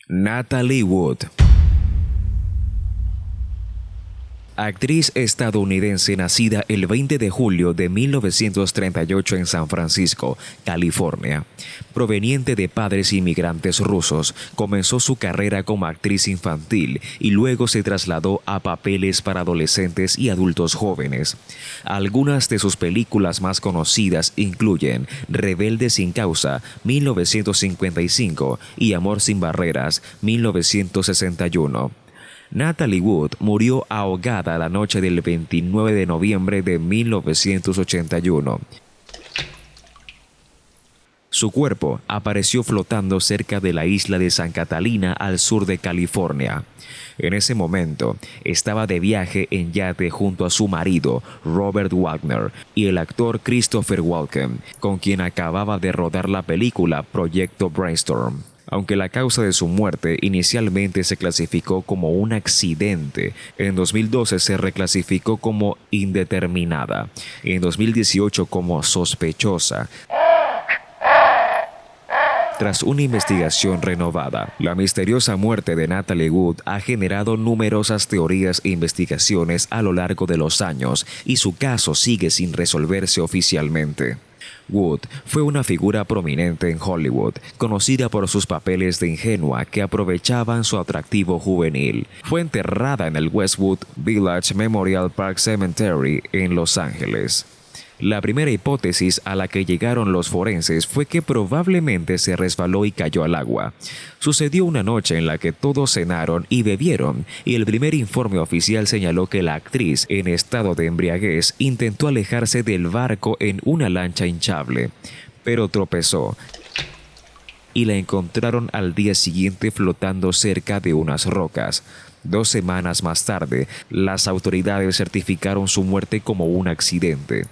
Natalie Wood. Actriz estadounidense nacida el 20 de julio de 1938 en San Francisco, California. Proveniente de padres inmigrantes rusos, comenzó su carrera como actriz infantil y luego se trasladó a papeles para adolescentes y adultos jóvenes. Algunas de sus películas más conocidas incluyen Rebelde sin causa, 1955, y Amor sin barreras, 1961. Natalie Wood murió ahogada la noche del 29 de noviembre de 1981. Su cuerpo apareció flotando cerca de la isla de San Catalina al sur de California. En ese momento, estaba de viaje en yate junto a su marido, Robert Wagner, y el actor Christopher Walken, con quien acababa de rodar la película Proyecto Brainstorm. Aunque la causa de su muerte inicialmente se clasificó como un accidente, en 2012 se reclasificó como indeterminada y en 2018 como sospechosa. Tras una investigación renovada, la misteriosa muerte de Natalie Wood ha generado numerosas teorías e investigaciones a lo largo de los años y su caso sigue sin resolverse oficialmente. Wood fue una figura prominente en Hollywood, conocida por sus papeles de ingenua que aprovechaban su atractivo juvenil. Fue enterrada en el Westwood Village Memorial Park Cemetery en Los Ángeles. La primera hipótesis a la que llegaron los forenses fue que probablemente se resbaló y cayó al agua. Sucedió una noche en la que todos cenaron y bebieron, y el primer informe oficial señaló que la actriz, en estado de embriaguez, intentó alejarse del barco en una lancha hinchable, pero tropezó y la encontraron al día siguiente flotando cerca de unas rocas. 2 semanas más tarde, las autoridades certificaron su muerte como un accidente.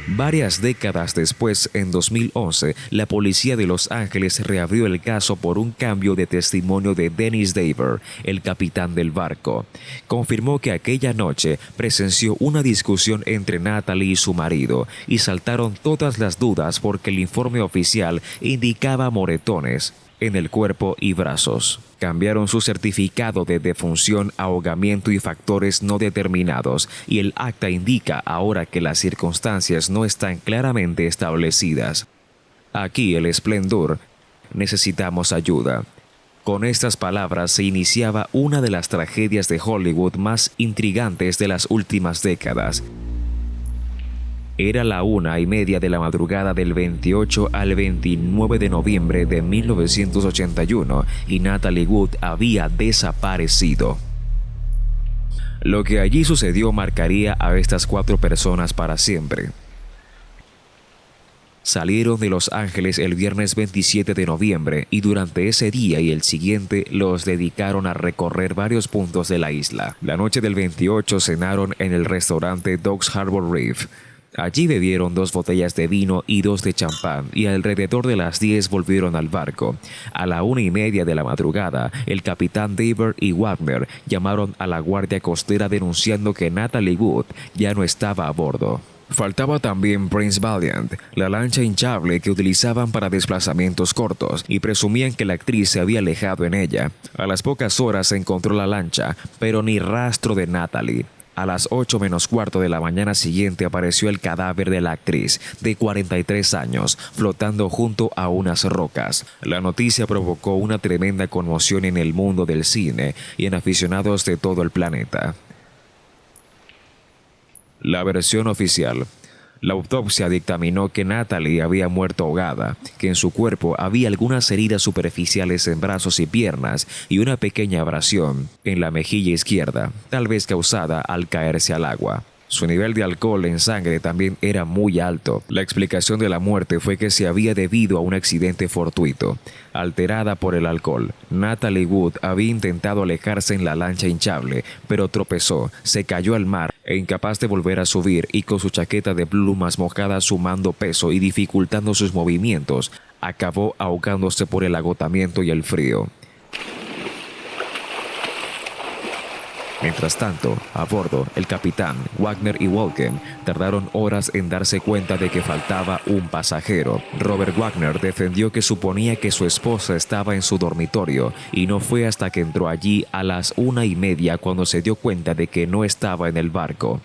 Varias décadas después, en 2011, la policía de Los Ángeles reabrió el caso por un cambio de testimonio de Dennis Daver, el capitán del barco. Confirmó que aquella noche presenció una discusión entre Natalie y su marido, y saltaron todas las dudas porque el informe oficial indicaba moretones en el cuerpo y brazos. Cambiaron su certificado de defunción, ahogamiento y factores no determinados, y el acta indica ahora que las circunstancias no están claramente establecidas. Aquí el esplendor, necesitamos ayuda. Con estas palabras se iniciaba una de las tragedias de Hollywood más intrigantes de las últimas décadas. Era la 1:30 de la madrugada del 28 al 29 de noviembre de 1981 y Natalie Wood había desaparecido. Lo que allí sucedió marcaría a estas 4 personas para siempre. Salieron de Los Ángeles el viernes 27 de noviembre y durante ese día y el siguiente los dedicaron a recorrer varios puntos de la isla. La noche del 28 cenaron en el restaurante Dogs Harbor Reef. Allí bebieron 2 botellas de vino y 2 de champán y alrededor de las 10 volvieron al barco. A la 1:30 de la madrugada, el capitán Daver y Wagner llamaron a la guardia costera denunciando que Natalie Wood ya no estaba a bordo. Faltaba también Prince Valiant, la lancha hinchable que utilizaban para desplazamientos cortos, y presumían que la actriz se había alejado en ella. A las pocas horas se encontró la lancha, pero ni rastro de Natalie. A las 8:15 de la mañana siguiente apareció el cadáver de la actriz, de 43 años, flotando junto a unas rocas. La noticia provocó una tremenda conmoción en el mundo del cine y en aficionados de todo el planeta. La versión oficial. La autopsia dictaminó que Natalie había muerto ahogada, que en su cuerpo había algunas heridas superficiales en brazos y piernas y una pequeña abrasión en la mejilla izquierda, tal vez causada al caerse al agua. Su nivel de alcohol en sangre también era muy alto. La explicación de la muerte fue que se había debido a un accidente fortuito. Alterada por el alcohol, Natalie Wood había intentado alejarse en la lancha hinchable, pero tropezó, se cayó al mar e incapaz de volver a subir y con su chaqueta de plumas mojada sumando peso y dificultando sus movimientos, acabó ahogándose por el agotamiento y el frío. Mientras tanto, a bordo, el capitán, Wagner y Walken tardaron horas en darse cuenta de que faltaba un pasajero. Robert Wagner defendió que suponía que su esposa estaba en su dormitorio y no fue hasta que entró allí a las 1:30 cuando se dio cuenta de que no estaba en el barco.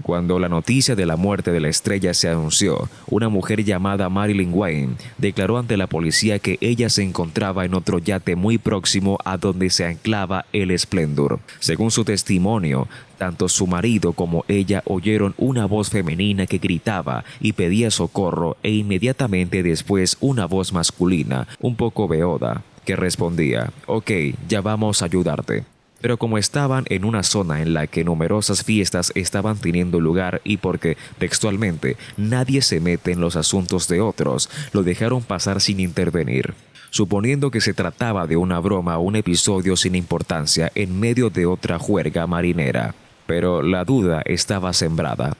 Cuando la noticia de la muerte de la estrella se anunció, una mujer llamada Marilyn Wayne declaró ante la policía que ella se encontraba en otro yate muy próximo a donde se anclaba el Splendor. Según su testimonio, tanto su marido como ella oyeron una voz femenina que gritaba y pedía socorro e inmediatamente después una voz masculina, un poco beoda, que respondía: «Ok, ya vamos a ayudarte». Pero como estaban en una zona en la que numerosas fiestas estaban teniendo lugar y porque, textualmente, nadie se mete en los asuntos de otros, lo dejaron pasar sin intervenir, suponiendo que se trataba de una broma o un episodio sin importancia en medio de otra juerga marinera. Pero la duda estaba sembrada.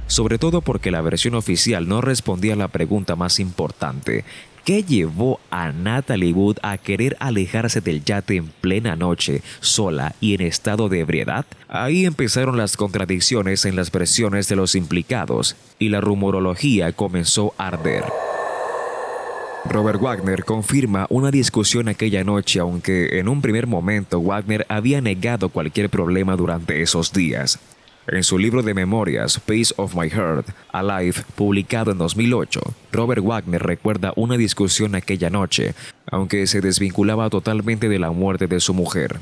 Sobre todo porque la versión oficial no respondía a la pregunta más importante: ¿qué llevó a Natalie Wood a querer alejarse del yate en plena noche, sola y en estado de ebriedad? Ahí empezaron las contradicciones en las versiones de los implicados y la rumorología comenzó a arder. Robert Wagner confirma una discusión aquella noche, aunque en un primer momento Wagner había negado cualquier problema durante esos días. En su libro de memorias, Piece of My Heart, Alive, publicado en 2008, Robert Wagner recuerda una discusión aquella noche, aunque se desvinculaba totalmente de la muerte de su mujer.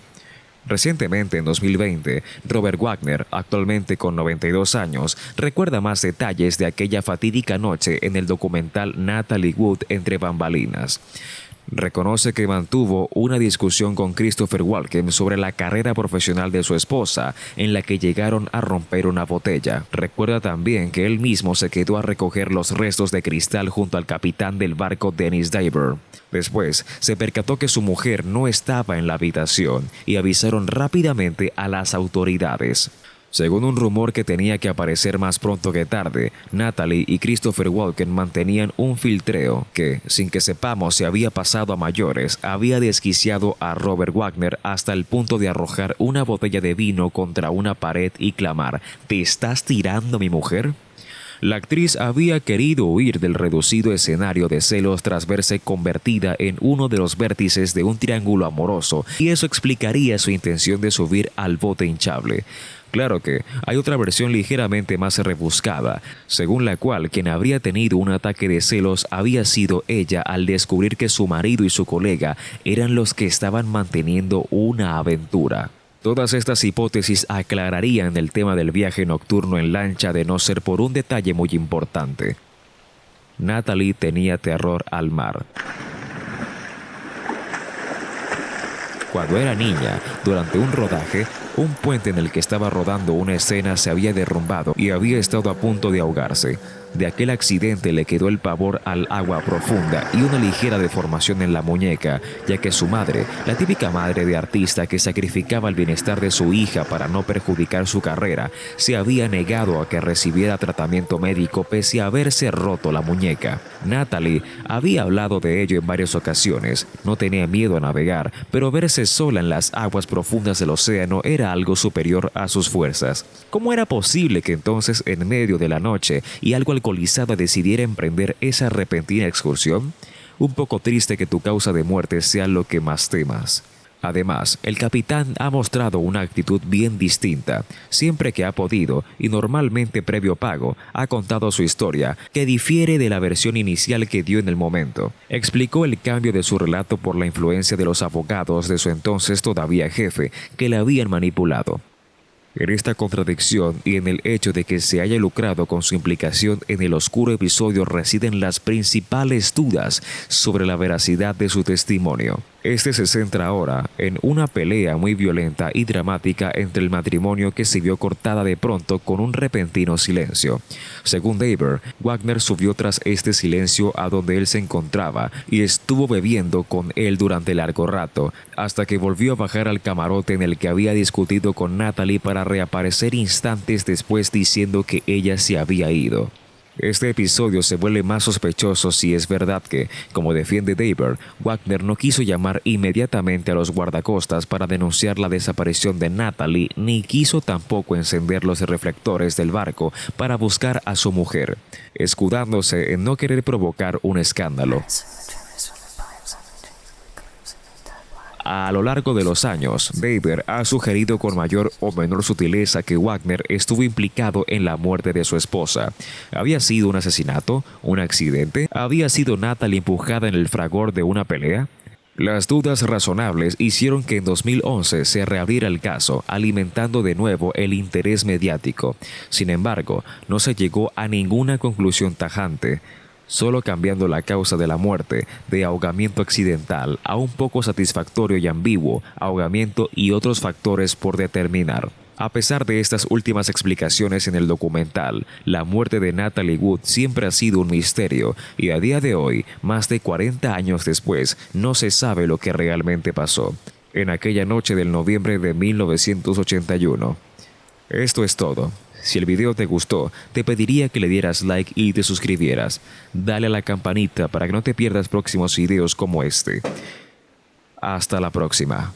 Recientemente, en 2020, Robert Wagner, actualmente con 92 años, recuerda más detalles de aquella fatídica noche en el documental Natalie Wood entre bambalinas. Reconoce que mantuvo una discusión con Christopher Walken sobre la carrera profesional de su esposa, en la que llegaron a romper una botella. Recuerda también que él mismo se quedó a recoger los restos de cristal junto al capitán del barco Dennis Diver. Después, se percató que su mujer no estaba en la habitación y avisaron rápidamente a las autoridades. Según un rumor que tenía que aparecer más pronto que tarde, Natalie y Christopher Walken mantenían un filtreo que, sin que sepamos si había pasado a mayores, había desquiciado a Robert Wagner hasta el punto de arrojar una botella de vino contra una pared y clamar: «¿Te estás tirando, mi mujer?». La actriz había querido huir del reducido escenario de celos tras verse convertida en uno de los vértices de un triángulo amoroso, y eso explicaría su intención de subir al bote hinchable. Claro que hay otra versión ligeramente más rebuscada, según la cual quien habría tenido un ataque de celos había sido ella al descubrir que su marido y su colega eran los que estaban manteniendo una aventura. Todas estas hipótesis aclararían el tema del viaje nocturno en lancha de no ser por un detalle muy importante. Natalie tenía terror al mar. Cuando era niña, durante un rodaje, un puente en el que estaba rodando una escena se había derrumbado y había estado a punto de ahogarse. De aquel accidente le quedó el pavor al agua profunda y una ligera deformación en la muñeca, ya que su madre, la típica madre de artista que sacrificaba el bienestar de su hija para no perjudicar su carrera, se había negado a que recibiera tratamiento médico pese a haberse roto la muñeca. Natalie había hablado de ello en varias ocasiones. No tenía miedo a navegar, pero verse sola en las aguas profundas del océano era algo superior a sus fuerzas. ¿Cómo era posible que entonces, en medio de la noche y algo alcoholizada, decidiera emprender esa repentina excursión? Un poco triste que tu causa de muerte sea lo que más temas. Además, el capitán ha mostrado una actitud bien distinta. Siempre que ha podido, y normalmente previo pago, ha contado su historia, que difiere de la versión inicial que dio en el momento. Explicó el cambio de su relato por la influencia de los abogados de su entonces todavía jefe, que le habían manipulado. En esta contradicción y en el hecho de que se haya lucrado con su implicación en el oscuro episodio residen las principales dudas sobre la veracidad de su testimonio. Este se centra ahora en una pelea muy violenta y dramática entre el matrimonio que se vio cortada de pronto con un repentino silencio. Según Daver, Wagner subió tras este silencio a donde él se encontraba y estuvo bebiendo con él durante largo rato, hasta que volvió a bajar al camarote en el que había discutido con Natalie para reaparecer instantes después diciendo que ella se había ido. Este episodio se vuelve más sospechoso si es verdad que, como defiende David, Wagner no quiso llamar inmediatamente a los guardacostas para denunciar la desaparición de Natalie, ni quiso tampoco encender los reflectores del barco para buscar a su mujer, escudándose en no querer provocar un escándalo. A lo largo de los años, David ha sugerido con mayor o menor sutileza que Wagner estuvo implicado en la muerte de su esposa. ¿Había sido un asesinato? ¿Un accidente? ¿Había sido Natalie empujada en el fragor de una pelea? Las dudas razonables hicieron que en 2011 se reabriera el caso, alimentando de nuevo el interés mediático. Sin embargo, no se llegó a ninguna conclusión tajante, solo cambiando la causa de la muerte de ahogamiento accidental a un poco satisfactorio y ambiguo, ahogamiento y otros factores por determinar. A pesar de estas últimas explicaciones en el documental, la muerte de Natalie Wood siempre ha sido un misterio y a día de hoy, más de 40 años después, no se sabe lo que realmente pasó en aquella noche del noviembre de 1981. Esto es todo. Si el video te gustó, te pediría que le dieras like y te suscribieras. Dale a la campanita para que no te pierdas próximos videos como este. Hasta la próxima.